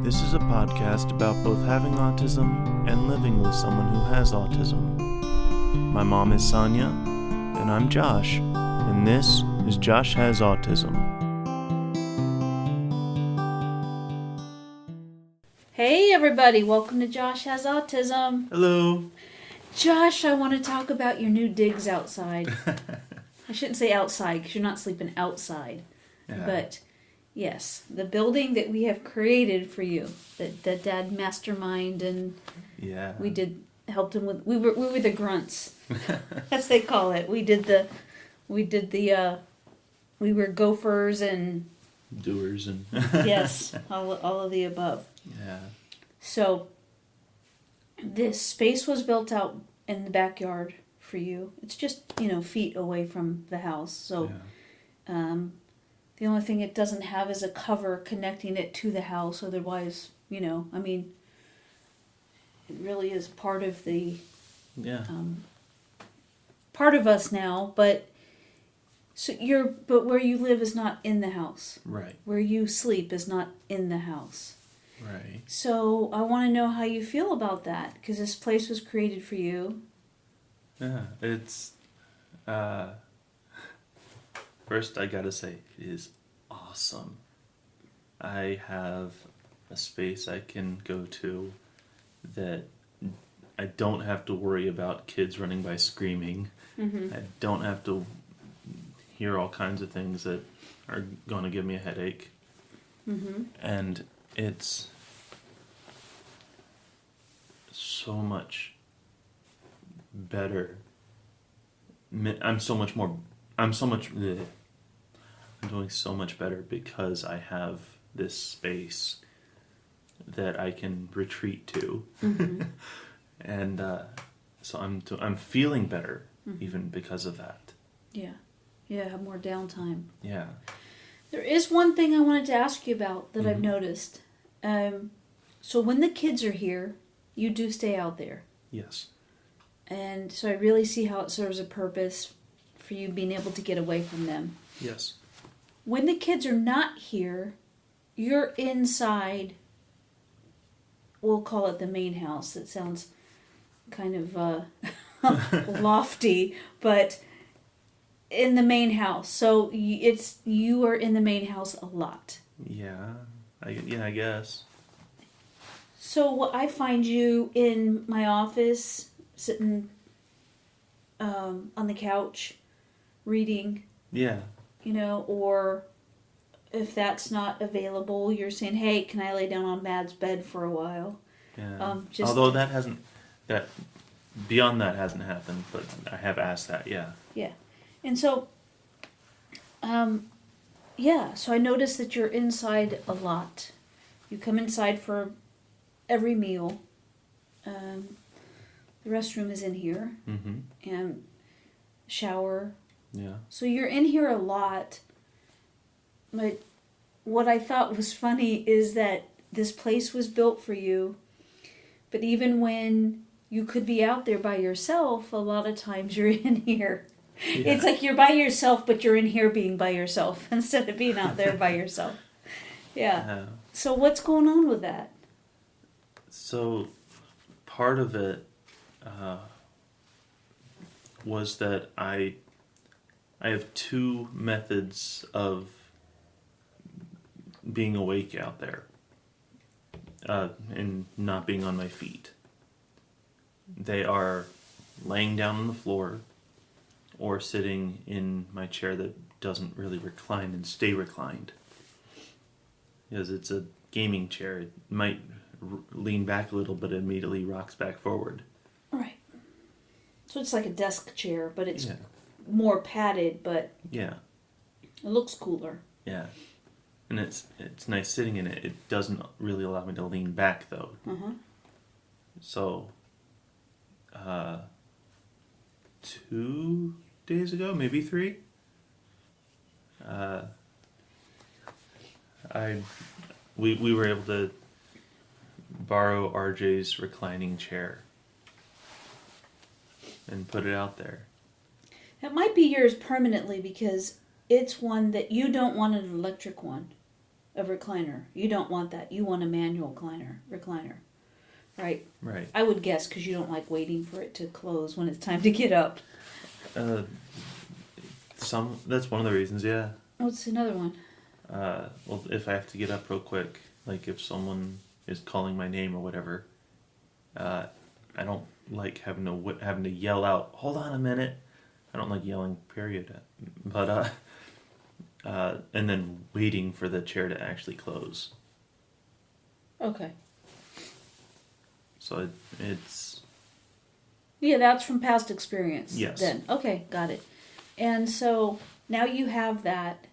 This is a podcast about both having autism and living with someone who has autism. My mom is Sonya, and I'm Josh, and this is Josh Has Autism. Hey everybody, welcome to Josh Has Autism. Hello. Josh, I want to talk about your new digs outside. I shouldn't say outside because you're not sleeping outside. Yeah. But yes, the building that we have created for you, that Dad mastermind and Yeah. we helped him with. We were the grunts, as they call it. We were gophers and Doers and yes, all of the above. yeah. So, this space was built out in the backyard for you. It's just, feet away from the house. So, the only thing it doesn't have is a cover connecting it to the house. Otherwise, it really is part of the, part of us now. But where you live is not in the house. Right. Where you sleep is not in the house. Right. So I want to know how you feel about that, because this place was created for you. Yeah, it's first I gotta say it is awesome. I have a space I can go to that I don't have to worry about kids running by screaming. Mm-hmm. I don't have to hear all kinds of things that are going to give me a headache. Mm-hmm. And it's so much better. I'm doing so much better because I have this space that I can retreat to. Mm-hmm. And so I'm feeling better Mm-hmm. even because of that. Yeah, have more downtime. Yeah. There is one thing I wanted to ask you about that I've Mhm. noticed. So when the kids are here, you do stay out there. Yes. And so I really see how it serves a purpose for you being able to get away from them. Yes. When the kids are not here, you're inside, we'll call it the main house. It sounds kind of lofty, but in the main house. So you are in the main house a lot. Yeah. I guess. So I find you in my office, sitting on the couch, reading, Yeah. or if that's not available, you're saying, hey, can I lay down on Mad's bed for a while? Yeah. Although beyond that hasn't happened, but I have asked that, yeah. Yeah. And so, so I noticed that you're inside a lot. You come inside for every meal. The restroom is in here. Mm-hmm. And shower. Yeah. So you're in here a lot. But what I thought was funny is that this place was built for you. But even when you could be out there by yourself, a lot of times you're in here. Yeah. It's like you're by yourself, but you're in here being by yourself instead of being out there by yourself. Yeah. So what's going on with that? So part of it was that I have two methods of being awake out there and not being on my feet. They are laying down on the floor or sitting in my chair that doesn't really recline and stay reclined. Because it's a gaming chair. It might lean back a little, but it immediately rocks back forward. Right. So it's like a desk chair, but it's Yeah. more padded, but Yeah. it looks cooler. Yeah. And it's nice sitting in it. It doesn't really allow me to lean back, though. Uh-huh. So, 2 days ago, maybe 3, we were able to borrow RJ's reclining chair and put it out there. It might be yours permanently because it's one that you don't want an electric one. of recliner. You don't want that. You want a manual recliner. Right? Right. I would guess because you don't like waiting for it to close when it's time to get up. That's one of the reasons, yeah. What's another one? Well, if I have to get up real quick, like if someone is calling my name or whatever, I don't like having to yell out, "Hold on a minute." I don't like yelling, period. But and then waiting for the chair to actually close. Okay. So it's Yeah, that's from past experience. Yes. Then. Okay, got it. And so now you have that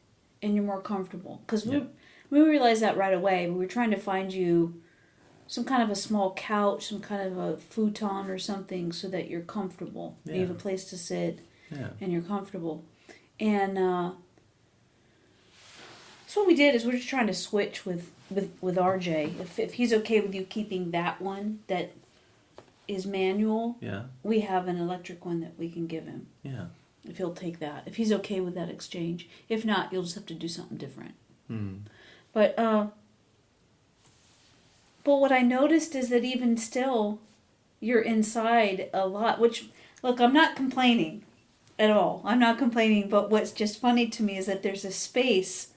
and you're more comfortable. Because we realized that right away. We were trying to find you some kind of a small couch, some kind of a futon or something so that you're comfortable. Yeah. You have a place to sit Yeah. and you're comfortable. And so what we did is we're just trying to switch with RJ. If he's okay with you keeping that one that is manual, Yeah. we have an electric one that we can give him. Yeah. If he'll take that. If he's okay with that exchange. If not, you'll just have to do something different. But what I noticed is that even still, you're inside a lot. Which, look, I'm not complaining at all. I'm not complaining. But what's just funny to me is that there's a space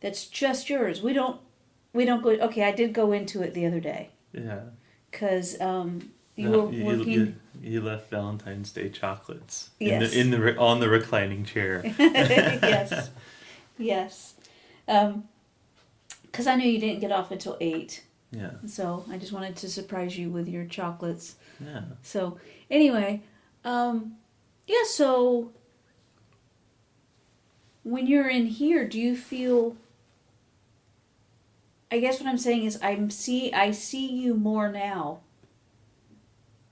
that's just yours. We don't go. Okay, I did go into it the other day. Yeah. Because you were working. You left Valentine's Day chocolates. Yes. On the reclining chair. Yes. Yes. Because I knew you didn't get off until 8. Yeah. So I just wanted to surprise you with your chocolates. Yeah. So anyway, so when you're in here, do you feel... I guess what I'm saying is I see you more now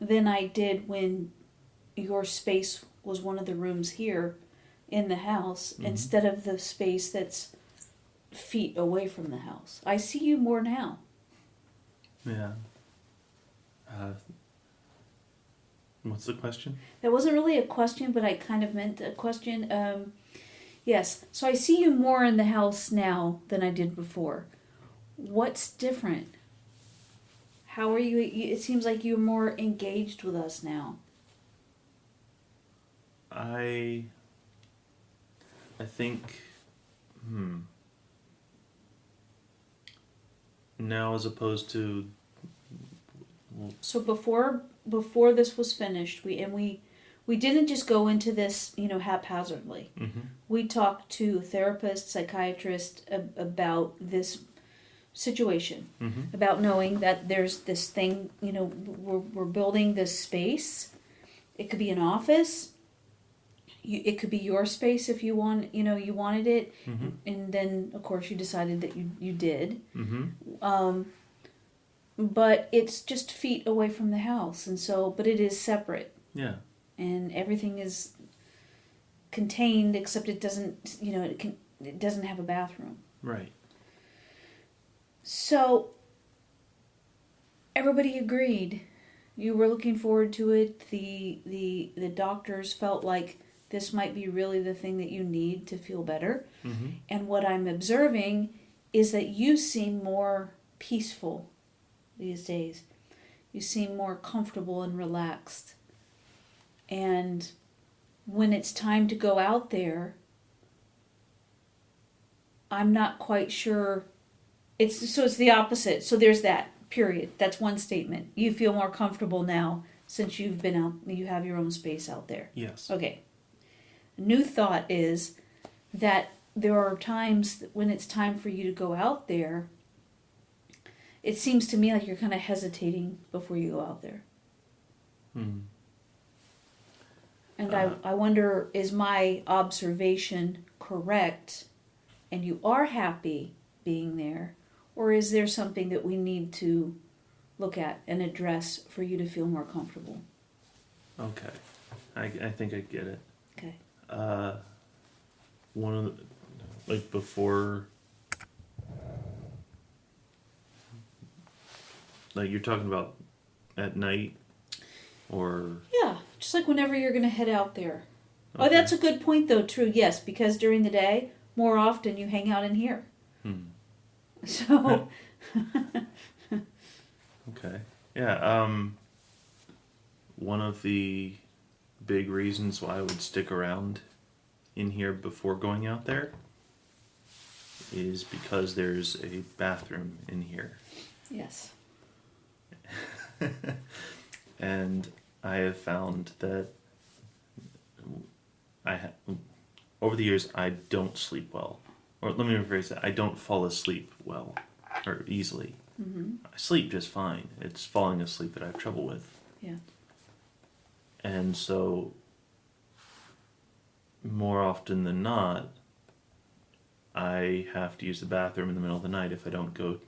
than I did when your space was one of the rooms here in the house instead of the space that's feet away from the house. I see you more now. Yeah. What's the question? That wasn't really a question, but I kind of meant a question. Yes, so I see you more in the house now than I did before. What's different? How are you? It seems like you're more engaged with us now. I think, now as opposed to... So before this was finished, we didn't just go into this, haphazardly. Mm-hmm. We talked to therapists, psychiatrists about this situation, about knowing that there's this thing, we're building this space. It could be an office. It could be your space if you want, you wanted it, and then of course you decided that you did. But it's just feet away from the house, and so, but it is separate. Yeah. And everything is contained, except it doesn't, it doesn't have a bathroom. Right. So everybody agreed. You were looking forward to it. The doctors felt like this might be really the thing that you need to feel better. And what I'm observing is that you seem more peaceful these days. You seem more comfortable and relaxed. And when it's time to go out there, I'm not quite sure. It's the opposite. So there's that, period. That's one statement. You feel more comfortable now since you've been out, you have your own space out there. Yes. Okay. A new thought is that there are times when it's time for you to go out there. It seems to me like you're kind of hesitating before you go out there. And I wonder, is my observation correct and you are happy being there, or is there something that we need to look at and address for you to feel more comfortable? Okay. I think I get it. Okay. One of the, before, you're talking about at night, or... Yeah, just like whenever you're going to head out there. Okay. Oh, that's a good point, though, true, yes, because during the day, more often you hang out in here. So, Okay. Yeah. One of the big reasons why I would stick around in here before going out there is because there's a bathroom in here. yes. And I have found that over the years I don't sleep well. Or let me rephrase that. I don't fall asleep well or easily. Mm-hmm. I sleep just fine. It's falling asleep that I have trouble with. Yeah. And so more often than not, I have to use the bathroom in the middle of the night if I don't go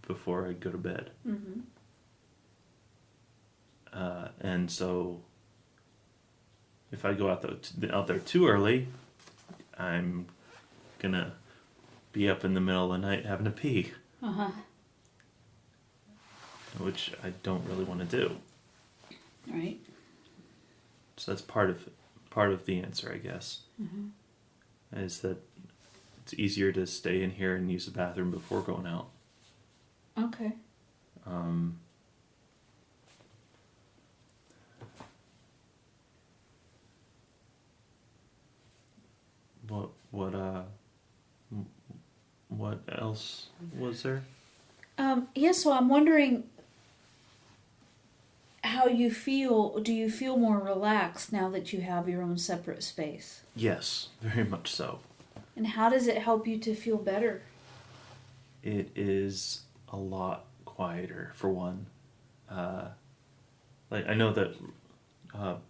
before I go to bed. Mm-hmm. And so if I go out there too early, I'm gonna be up in the middle of the night having to pee, Uh-huh. which I don't really want to do. Right. So that's part of the answer, I guess, Mm-hmm. is that it's easier to stay in here and use the bathroom before going out. Okay. What else was there? Yeah, so I'm wondering how you feel. Do you feel more relaxed now that you have your own separate space? Yes, very much so. And how does it help you to feel better? It is a lot quieter, for one. Like I know that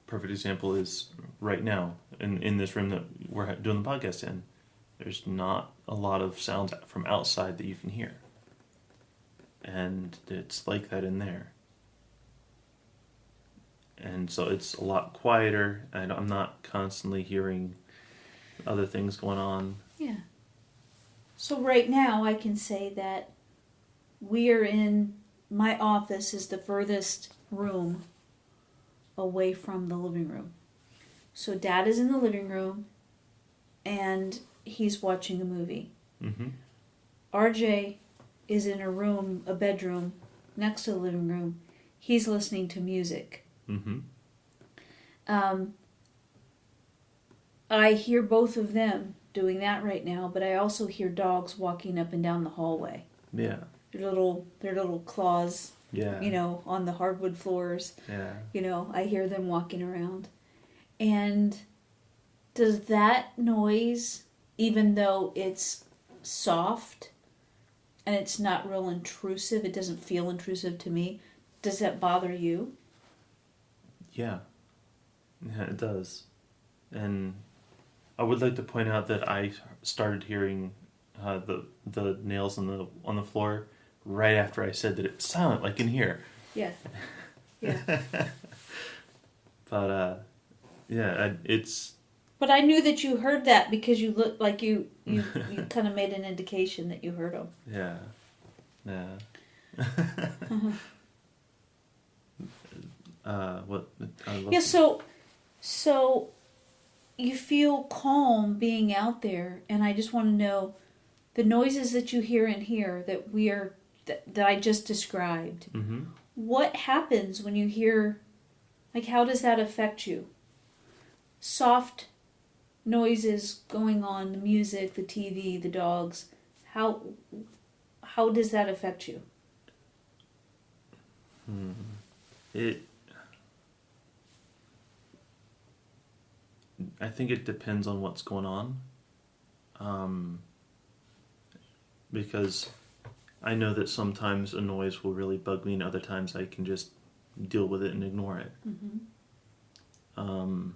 perfect example is right now in this room that we're doing the podcast in. There's not a lot of sounds from outside that you can hear, and it's like that in there. And so it's a lot quieter, and I'm not constantly hearing other things going on. Yeah. So right now I can say that we're in my office is the furthest room away from the living room. So Dad is in the living room and he's watching a movie. Mm-hmm. RJ is in a bedroom next to the living room. He's listening to music. Mm-hmm. I hear both of them doing that right now, but I also hear dogs walking up and down the hallway. Yeah. Their little claws, Yeah. on the hardwood floors. Yeah. I hear them walking around. And does that noise, even though it's soft and it's not real intrusive, it doesn't feel intrusive to me, does that bother you? Yeah. Yeah, it does. And I would like to point out that I started hearing the nails on the floor right after I said that it's silent, like in here. Yeah. Yeah. But it's But I knew that you heard that because you looked like you kind of made an indication that you heard them. yeah. Uh-huh. What? Yeah, so you feel calm being out there, and I just want to know the noises that you hear in here that I just described. Mm-hmm. What happens when you hear, like, how does that affect you? Soft noises going on, the music, the TV, the dogs. How does that affect you? I think it depends on what's going on. Because I know that sometimes a noise will really bug me, and other times I can just deal with it and ignore it. Mm-hmm.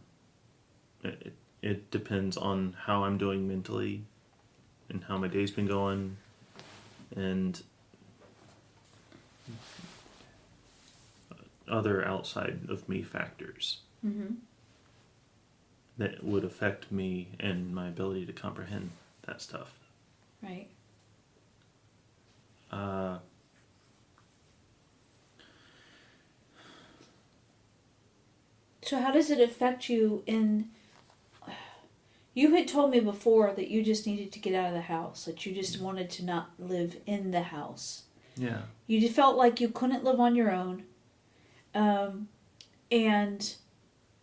It depends on how I'm doing mentally and how my day's been going, and other outside of me factors Mm-hmm. that would affect me and my ability to comprehend that stuff. Right. So how does it affect you You had told me before that you just needed to get out of the house, that you just wanted to not live in the house. Yeah. You just felt like you couldn't live on your own. And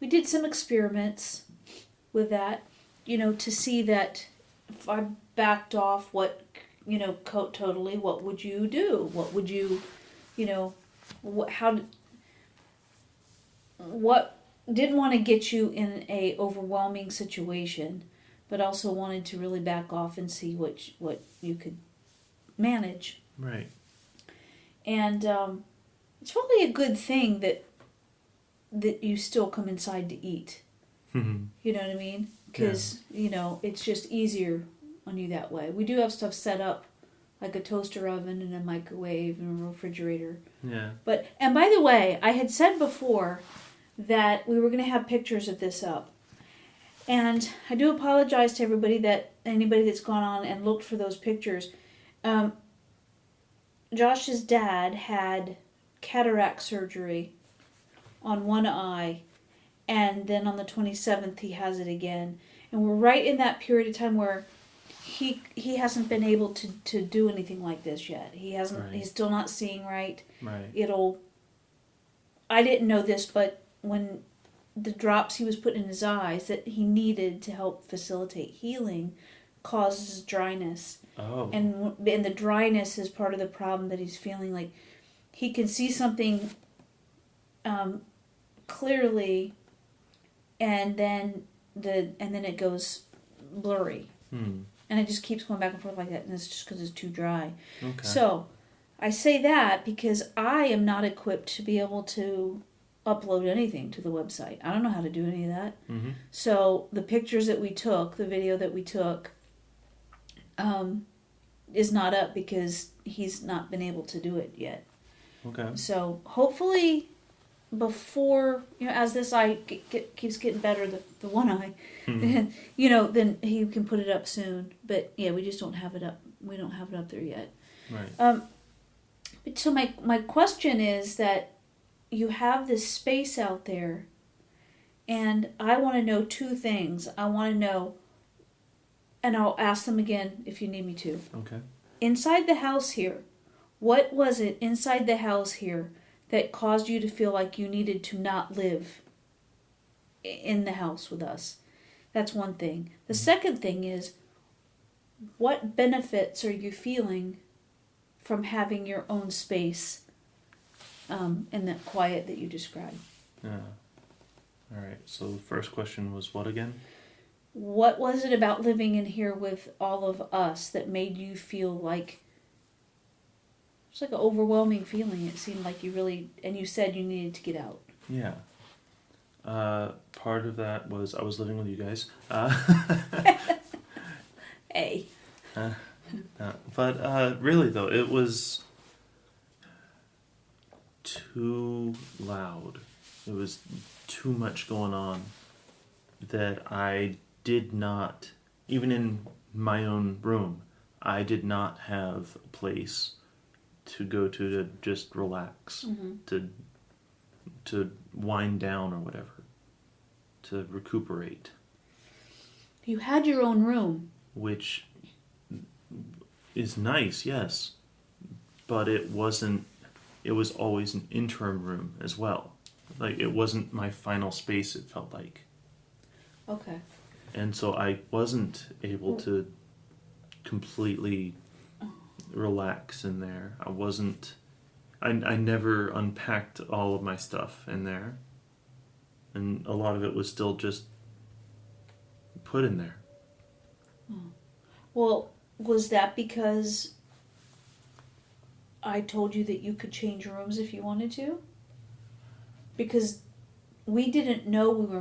we did some experiments with that, to see that if I backed off totally, what would you do? What would you, what didn't want to get you in a overwhelming situation, but also wanted to really back off and see what you could manage. Right. And it's probably a good thing that you still come inside to eat. You know what I mean? Because, it's just easier on you that way. We do have stuff set up, like a toaster oven and a microwave and a refrigerator. Yeah. And by the way, I had said before that we were going to have pictures of this up. And I do apologize to anybody that's gone on and looked for those pictures. Josh's dad had cataract surgery on one eye, and then on the 27th he has it again. And we're right in that period of time where he hasn't been able to do anything like this yet. He hasn't. Right. He's still not seeing right. Right. I didn't know this, but when the drops he was putting in his eyes that he needed to help facilitate healing causes dryness. Oh. And the dryness is part of the problem that he's feeling. Like he can see something clearly, and then it goes blurry. And it just keeps going back and forth like that, and it's just because it's too dry. Okay. So I say that because I am not equipped to be able to upload anything to the website. I don't know how to do any of that. So the pictures that we took, the video that we took, is not up because he's not been able to do it yet. Okay. So hopefully before, as this eye keeps getting better, the one eye, then he can put it up soon. But yeah, we just don't have it up. We don't have it up there yet. Right. But so my question is that you have this space out there, and I want to know two things. I want to know, and I'll ask them again if you need me to. Okay. Inside the house here, what was it inside the house here that caused you to feel like you needed to not live in the house with us? That's one thing. The second thing is, what benefits are you feeling from having your own space and that quiet that you described? Yeah. All right. So the first question was what again? What was it about living in here with all of us that made you feel like it's like an overwhelming feeling? It seemed like you really, and you said you needed to get out. Yeah. Part of that was I was living with you guys. Hey. But really though, it was too loud. It was too much going on that I did not, even in my own room, I did not have a place to go to just relax, to wind down or whatever, to recuperate. You had your own room. Which is nice, yes, but it was always an interim room as well. Like, it wasn't my final space, it felt like. Okay. And so I wasn't able to completely relax in there. I never unpacked all of my stuff in there. And a lot of it was still just put in there. Well, was that because I told you that you could change rooms if you wanted to? Because we didn't know we were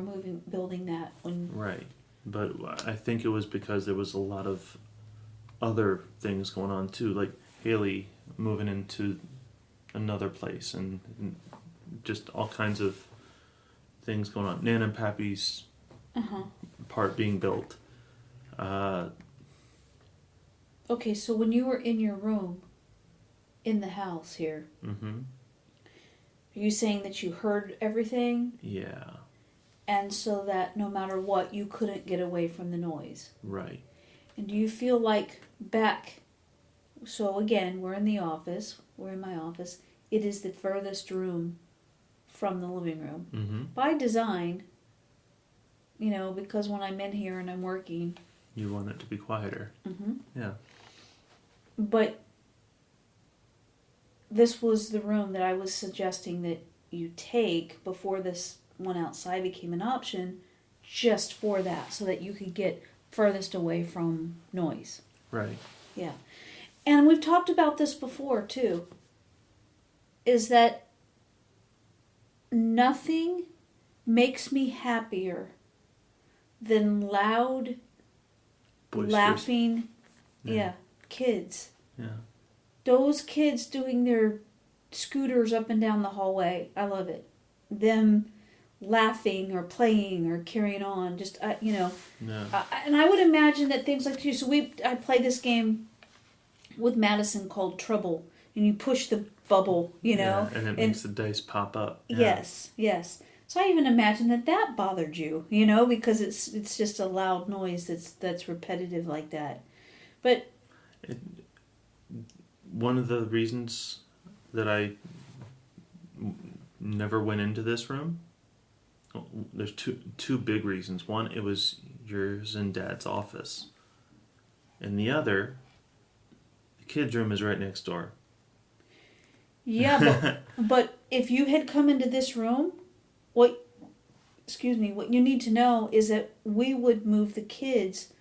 building that when... Right. But I think it was because there was a lot of other things going on too, like Haley moving into another place and just all kinds of things going on. Nan and Pappy's part being built. Okay, so when you were in your room in the house here, are you saying that you heard everything? Yeah. and so that no matter what, you couldn't get away from the noise. Right. And do you feel like back, so again, we're in the office, we're in my office, it is the furthest room from the living room. Mm-hmm. By design, because when I'm in here and I'm working. You want it to be quieter. Mm-hmm. Yeah. But this was the room that I was suggesting that you take before this one outside became an option, just for that, so that you could get furthest away from noise. Right. Yeah. And we've talked about this before, too, is that nothing makes me happier than loud, Boisterous. laughing, Yeah. kids. Yeah. Those kids doing their scooters up and down the hallway, I love it. Them laughing or playing or carrying on, just, Yeah. and I would imagine that things like this, so I play this game with Madison called Trouble, and you push the bubble, Yeah, and it makes the dice pop up. Yeah. Yes. So I even imagine that bothered you, because it's just a loud noise that's repetitive like that. But one of the reasons that I never went into this room, there's two big reasons. One, it was yours and Dad's office, and the other, the kids' room is right next door. yeah, but if you had come into this room, what you need to know is that we would move the kids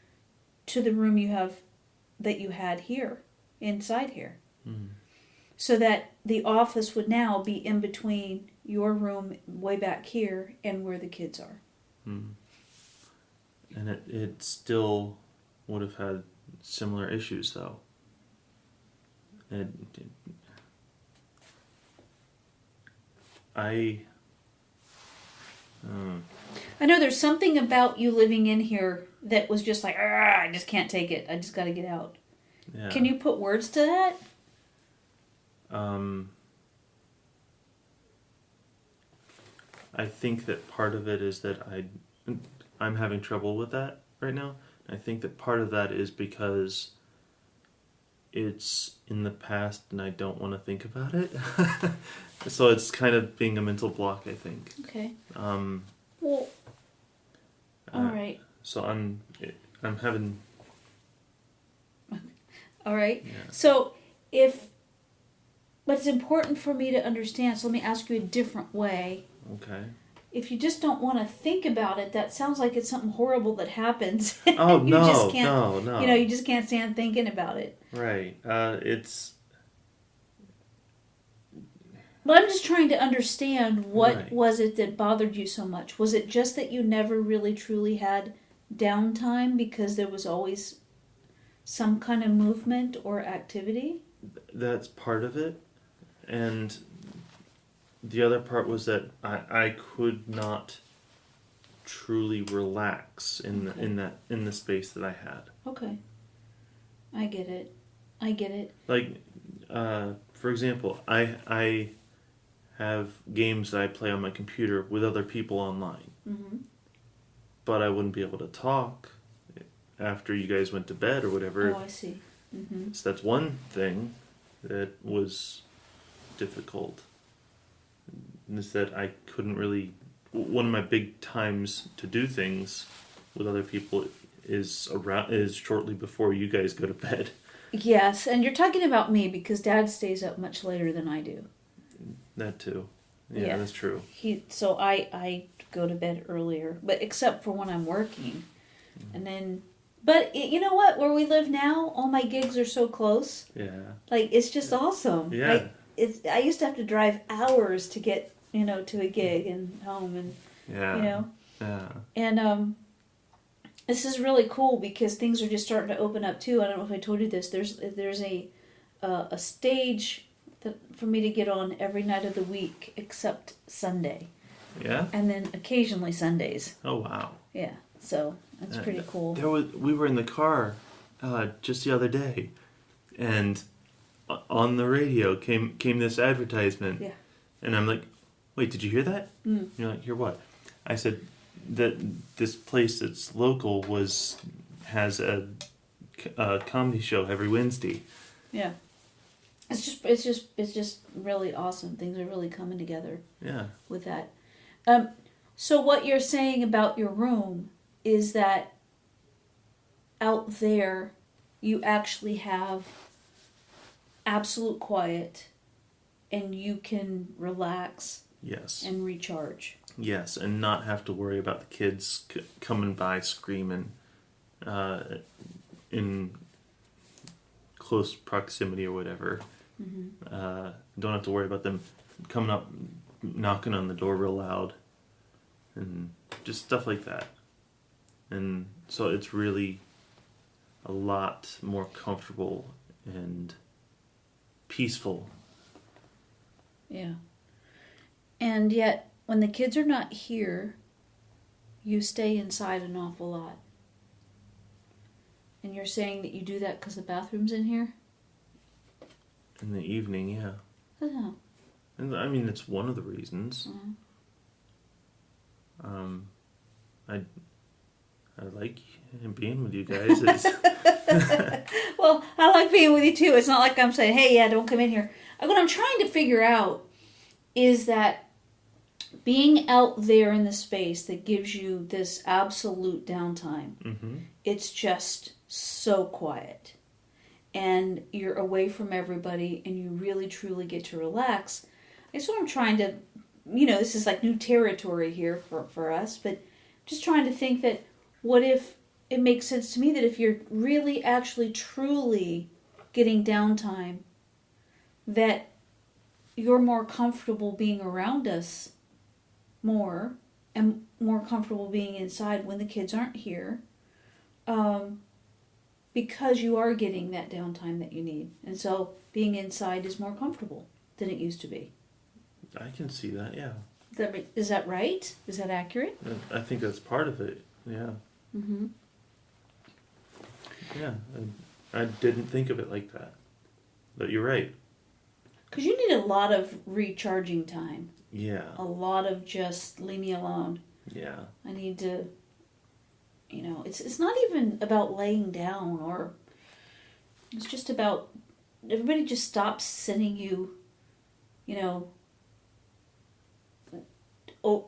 to the room that you had here, inside here. Mm. So that the office would now be in between your room way back here and where the kids are. Mm. And it still would have had similar issues, though. I know there's something about you living in here that was just like, I just can't take it. I just got to get out. Yeah. Can you put words to that? I think that part of it is that I'm having trouble with that right now. I think that part of that is because it's in the past and I don't want to think about it. So it's kind of being a mental block, I think. Okay. Well, all right. So I'm having... All right. Yeah. So but it's important for me to understand, so let me ask you a different way. Okay. If you just don't want to think about it, that sounds like it's something horrible that happens. Oh, you no, just can't, no. You just can't stand thinking about it. Right. It's... But I'm just trying to understand what Right. was it that bothered you so much. Was it just that you never really truly had downtime because there was always some kind of movement or activity? That's part of it. And the other part was that I could not truly relax in the space that I had. Okay. I get it. Like, for example, I have games that I play on my computer with other people online. Mm-hmm. But I wouldn't be able to talk after you guys went to bed or whatever. Oh, I see. Mm-hmm. So that's one thing that was difficult. Is that I couldn't really... One of my big times to do things with other people is shortly before you guys go to bed. Yes, and you're talking about me because Dad stays up much later than I do. That too. Yeah, that's true. So I go to bed earlier, but except for when I'm working. And then... But you know what? Where we live now, all my gigs are so close. Yeah. Like, it's just awesome. Yeah. I used to have to drive hours to get, to a gig and home and, Yeah. Yeah. And this is really cool because things are just starting to open up too. I don't know if I told you this. There's a stage for me to get on every night of the week except Sunday. Yeah? And then occasionally Sundays. Oh, wow. Yeah. So that's pretty cool. We were in the car just the other day, and on the radio came this advertisement. Yeah. And I'm like, wait, did you hear that? Mm. You're like, hear what? I said, that this place that's local has a comedy show every Wednesday. Yeah. It's just really awesome. Things are really coming together. Yeah. With that. So what you're saying about your room is that out there you actually have absolute quiet and you can relax. Yes. And recharge. Yes, and not have to worry about the kids coming by screaming in close proximity or whatever. Mm-hmm. Don't have to worry about them coming up, knocking on the door real loud, and just stuff like that. And so it's really a lot more comfortable and peaceful. Yeah. And yet, when the kids are not here, you stay inside an awful lot. And you're saying that you do that because the bathroom's in here? In the evening, yeah. Oh. And I mean, it's one of the reasons. Mm-hmm. I like being with you guys. Well, I like being with you too. It's not like I'm saying, hey, yeah, don't come in here. What I'm trying to figure out is that being out there in the space that gives you this absolute downtime, mm-hmm. It's just so quiet. And you're away from everybody and you really truly get to relax. That's what I'm trying to, this is like new territory here for us, but just trying to think that what if it makes sense to me that if you're really actually truly getting downtime, that you're more comfortable being around us more and more comfortable being inside when the kids aren't here. Because you are getting that downtime that you need. And so being inside is more comfortable than it used to be. I can see that, yeah. Is that right? Is that accurate? I think that's part of it, yeah. Mm-hmm. Yeah, I didn't think of it like that. But you're right. Because you need a lot of recharging time. Yeah. A lot of just leave me alone. Yeah. I need to, it's not even about laying down or it's just about everybody just stops sending you,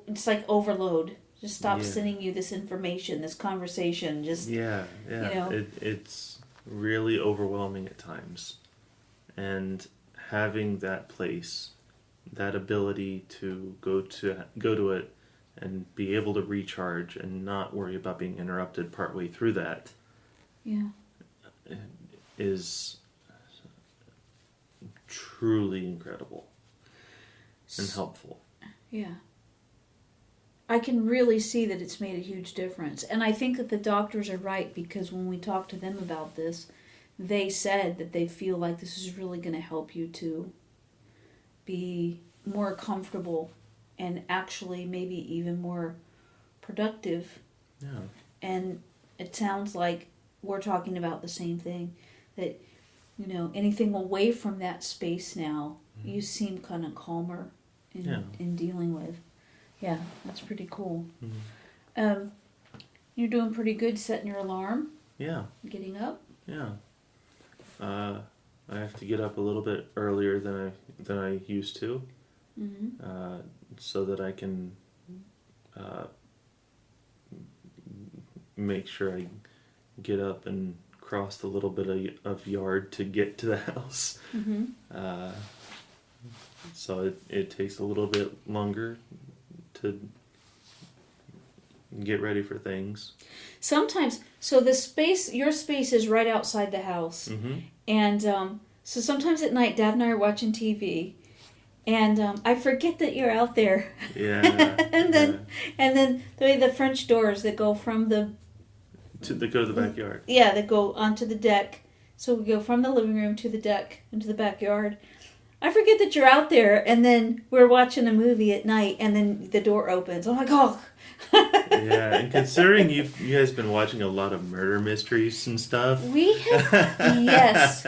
it's like overload. Just stop sending you this information, this conversation. Just It's really overwhelming at times, and having that place, that ability to go to it, and be able to recharge and not worry about being interrupted partway through that. Yeah. Is truly incredible and helpful. Yeah. I can really see that it's made a huge difference. And I think that the doctors are right because when we talked to them about this, they said that they feel like this is really going to help you to be more comfortable and actually maybe even more productive. Yeah. And it sounds like we're talking about the same thing, that, anything away from that space now, you seem kind of calmer in dealing with. Yeah, that's pretty cool. Mm-hmm. You're doing pretty good setting your alarm. Yeah. Getting up. Yeah. I have to get up a little bit earlier than I used to, so that I can make sure I get up and cross the little bit of yard to get to the house. Mm-hmm. So it takes a little bit longer to get ready for things. Sometimes, so your space is right outside the house. Mm-hmm. And so sometimes at night, Dad and I are watching TV, and I forget that you're out there. Yeah. and then the French doors that go from that go to the backyard. Yeah, that go onto the deck. So we go from the living room to the deck into the backyard. I forget that you're out there, and then we're watching a movie at night, and then the door opens. I'm like, oh. Yeah, and considering you guys been watching a lot of murder mysteries and stuff. We have, yes.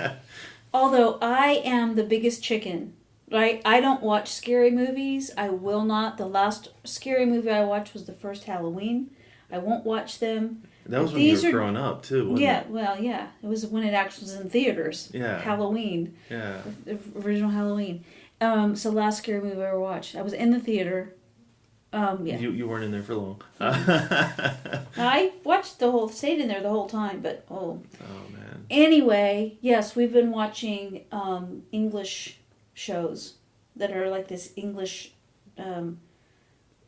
Although I am the biggest chicken Right? I don't watch scary movies. I will not. The last scary movie I watched was the first Halloween. I won't watch them. That was But when you these were are growing up too, wasn't yeah, it? well, yeah. It was when it actually was in theaters. Yeah. Halloween, Yeah. the original Halloween. So last scary movie I ever watched. I was in the theater. Yeah. You weren't in there for long. I stayed in there the whole time, but Oh man. Anyway, yes, we've been watching English shows that are like this English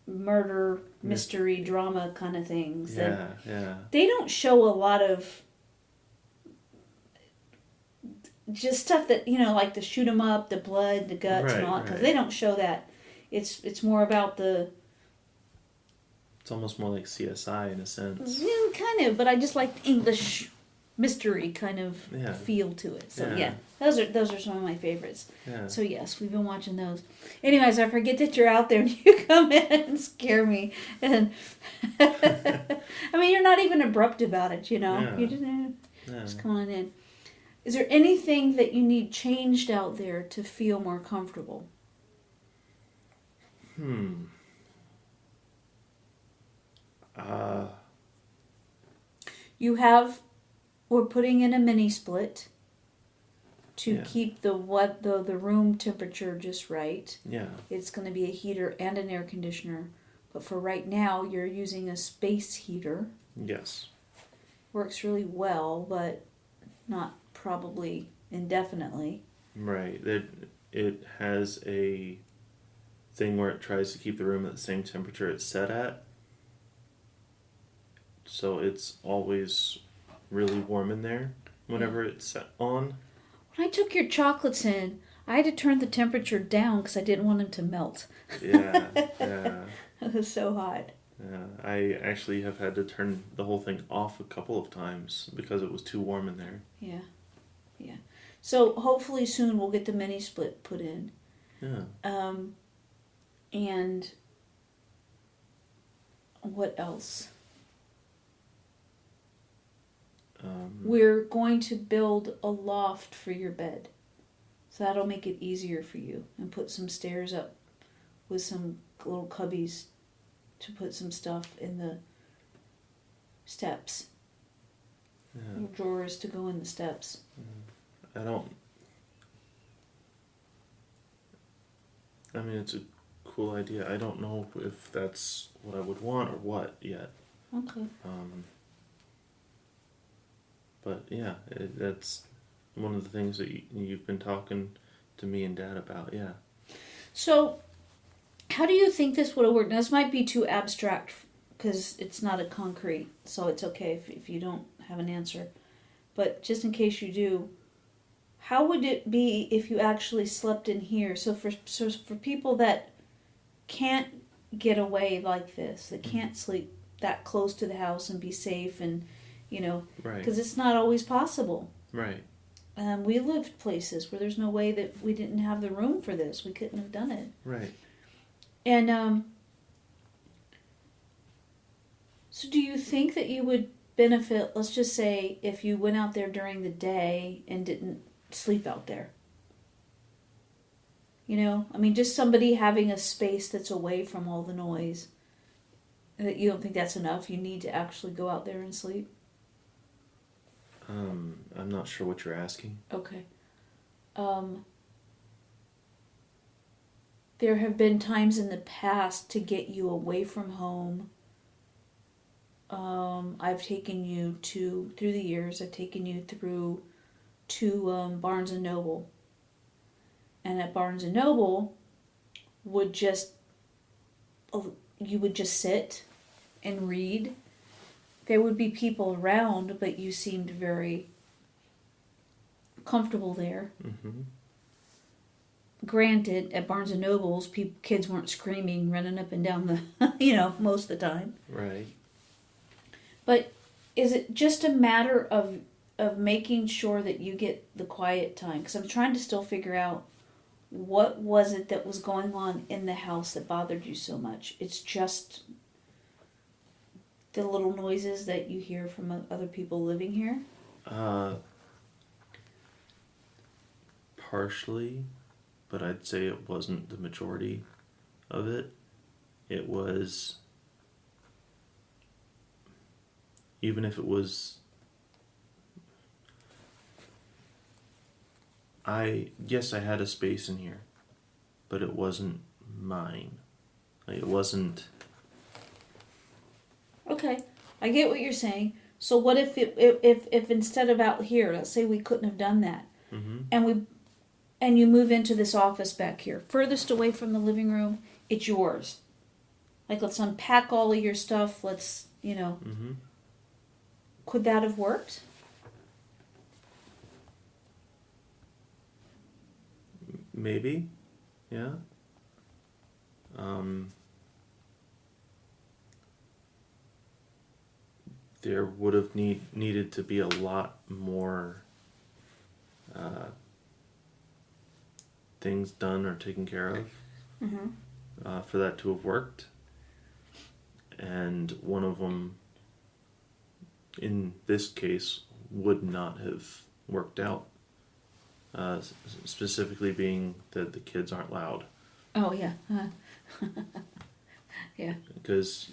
murder mystery drama kind of things. Yeah, yeah. They don't show a lot of just stuff that like the shoot 'em up, the blood, the guts, and all that. Because they don't show that. It's more about the. It's almost more like CSI in a sense. Yeah, kind of, but I just like English mystery kind of Yeah. feel to it. So Yeah. those are some of my favorites. Yeah. So yes, we've been watching those. Anyways, I forget that you're out there and you come in and scare me. And I mean, you're not even abrupt about it, Yeah. You just come on in. Is there anything that you need changed out there to feel more comfortable? We're putting in a mini split to keep the room temperature just right. Yeah. It's going to be a heater and an air conditioner, but for right now you're using a space heater. Yes. Works really well, but not probably indefinitely. Right. It has a thing where it tries to keep the room at the same temperature it's set at. So it's always really warm in there whenever it's set on. When I took your chocolates in, I had to turn the temperature down because I didn't want them to melt. Yeah, yeah. It was so hot. Yeah, I actually have had to turn the whole thing off a couple of times because it was too warm in there. Yeah, yeah. So hopefully soon we'll get the mini split put in. Yeah. And what else? We're going to build a loft for your bed. So that'll make it easier for you. And put some stairs up with some little cubbies to put some stuff in the steps. Yeah. Little drawers to go in the steps. I mean, it's a cool idea. I don't know if that's what I would want or what yet. Okay. But yeah, that's one of the things that you've been talking to me and Dad about, yeah. So, how do you think this would have worked? Now, this might be too abstract because it's not a concrete, so it's okay if you don't have an answer. But just in case you do, how would it be if you actually slept in here? So for people that can't get away like this, that can't sleep that close to the house and be safe and, Right. Because it's not always possible. Right. We lived places where there's no way that we didn't have the room for this. We couldn't have done it. Right. And so do you think that you would benefit, let's just say, if you went out there during the day and didn't sleep out there? I mean, just somebody having a space that's away from all the noise. That you don't think that's enough? You need to actually go out there and sleep? I'm not sure what you're asking. Okay. There have been times in the past to get you away from home. I've taken you through the years, I've taken you through to Barnes & Noble. And at Barnes & Noble, you would just sit and read. There would be people around, but you seemed very comfortable there. Mm-hmm. Granted, at Barnes & Noble's, kids weren't screaming, running up and down the, most of the time. Right. But is it just a matter of making sure that you get the quiet time? Because I'm trying to still figure out what was it that was going on in the house that bothered you so much. It's just the little noises that you hear from other people living here? Partially. but I'd say it wasn't the majority of it. It was, even if it was, yes, I had a space in here, but it wasn't mine. Like, it wasn't. Okay, I get what you're saying. So what if instead of out here, let's say we couldn't have done that, Mm-hmm. and you move into this office back here, furthest away from the living room, it's yours. Like, let's unpack all of your stuff. Let's, Mm-hmm. could that have worked? Maybe, yeah. There would have needed to be a lot more things done or taken care of for that to have worked. And one of them, in this case, would not have worked out. Specifically being that the kids aren't loud. Oh, yeah. Yeah. Because,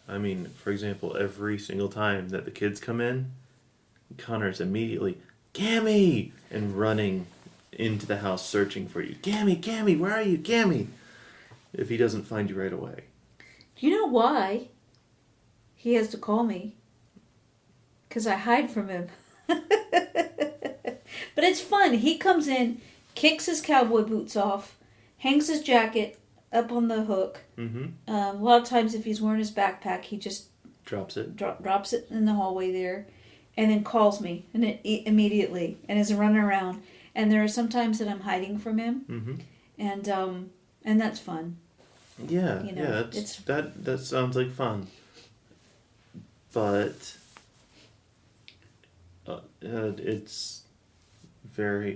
I mean, for example, every single time that the kids come in, Connor's immediately, Gammy! And running into the house searching for you. Gammy, where are you? Gammy! If he doesn't find you right away. Do you know why he has to call me? Because I hide from him. But it's fun. He comes in, kicks his cowboy boots off, hangs his jacket up on the hook. Mm-hmm. A lot of times if he's wearing his backpack, he just Drops it. drops it in the hallway there, and then calls me and immediately and is running around. And there are some times that I'm hiding from him, Mm-hmm. and that's fun. Yeah, You know, yeah, it's that sounds like fun. But it's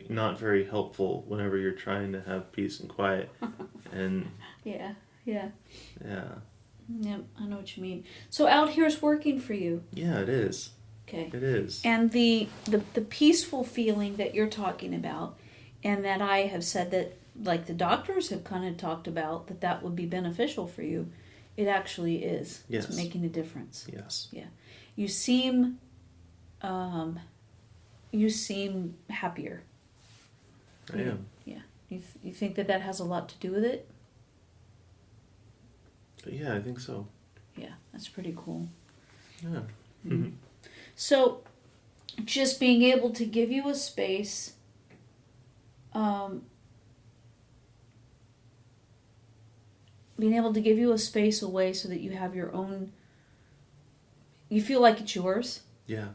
not very helpful whenever you're trying to have peace and quiet. And yeah. yeah, Yep, I know what you mean. So out here's working for you. yeah, it is. Okay. It is. And the peaceful feeling that you're talking about, and that I have said that, like the doctors have kind of talked about, that would be beneficial for you, it actually is. Yes. It's making a difference. Yes. Yeah. You seem happier. I am. Yeah. You think that has a lot to do with it? Yeah, I think so. Yeah, that's pretty cool. Yeah. Mm-hmm. So, just being able to give you a space, being able to give you a space away so that you have your own, you feel like it's yours, Yeah.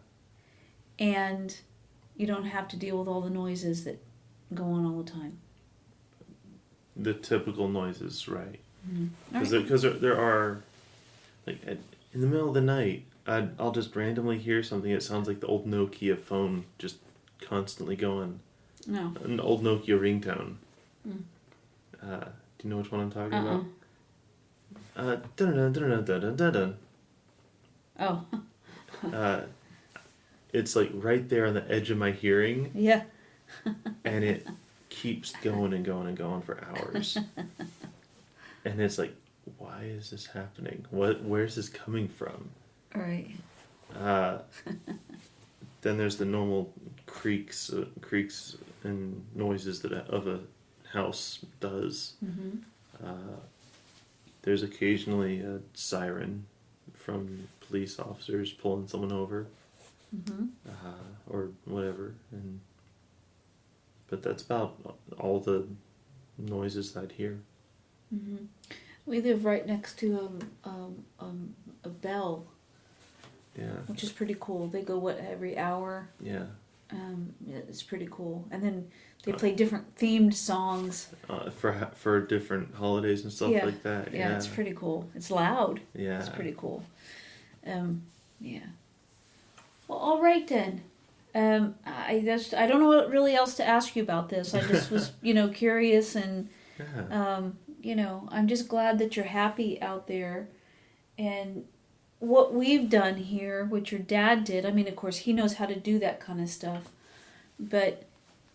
and you don't have to deal with all the noises that go on all the time. The typical noises, right? Mm-hmm. Because there are, like, in the middle of the night, I'll just randomly hear something that sounds like the old Nokia phone just constantly going. No. An old Nokia ringtone. Mm. Do you know which one I'm talking Uh-uh. about? Dun-dun-dun-dun-dun-dun-dun-dun. Oh. It's like right there on the edge of my hearing, Yeah. and it keeps going and going and going for hours. And it's like, why is this happening? Where's this coming from? All right. Then there's the normal creaks and noises that of a house does. Mm-hmm. There's occasionally a siren from police officers pulling someone over, Mm-hmm. or whatever, but that's about all the noises I'd hear. Mm-hmm. We live right next to a bell, Yeah. which is pretty cool. They go every hour. Yeah. Yeah, it's pretty cool. And then they play different themed songs. For different holidays and stuff like that. Yeah, it's pretty cool. It's loud. Yeah. It's pretty cool. Yeah. Well, all right then. I don't know what really else to ask you about this. I just was, curious, and Yeah. I'm just glad that you're happy out there. And what we've done here, what your dad did, I mean, of course, he knows how to do that kind of stuff, but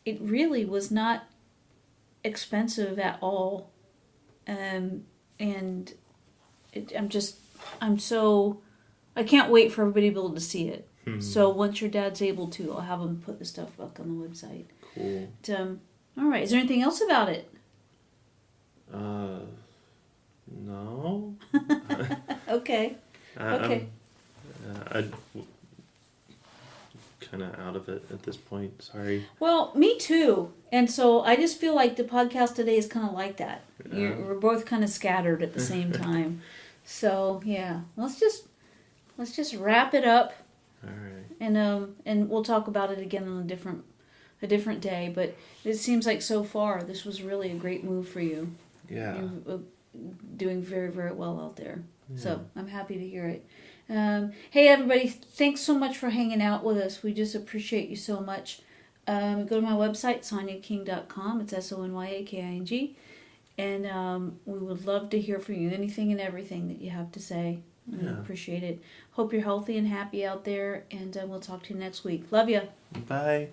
it really was not expensive at all. And I can't wait for everybody to be able to see it. So once your dad's able to, I'll have him put the stuff back on the website. Cool. But, all right. Is there anything else about it? No. Okay. Okay. I'm kind of out of it at this point. Sorry. Well, me too. And so I just feel like the podcast today is kind of like that. We're both kind of scattered at the same time. So yeah, let's just wrap it up. All right. And we'll talk about it again on a different day. But it seems like so far this was really a great move for you. Yeah. You're doing very, very well out there. Yeah. So I'm happy to hear it. Hey everybody, thanks so much for hanging out with us. We just appreciate you so much. Go to my website, sonyaking.com. It's SONYAKING. And we would love to hear from you. Anything and everything that you have to say. We appreciate it. Hope you're healthy and happy out there. And we'll talk to you next week. Love you. Bye.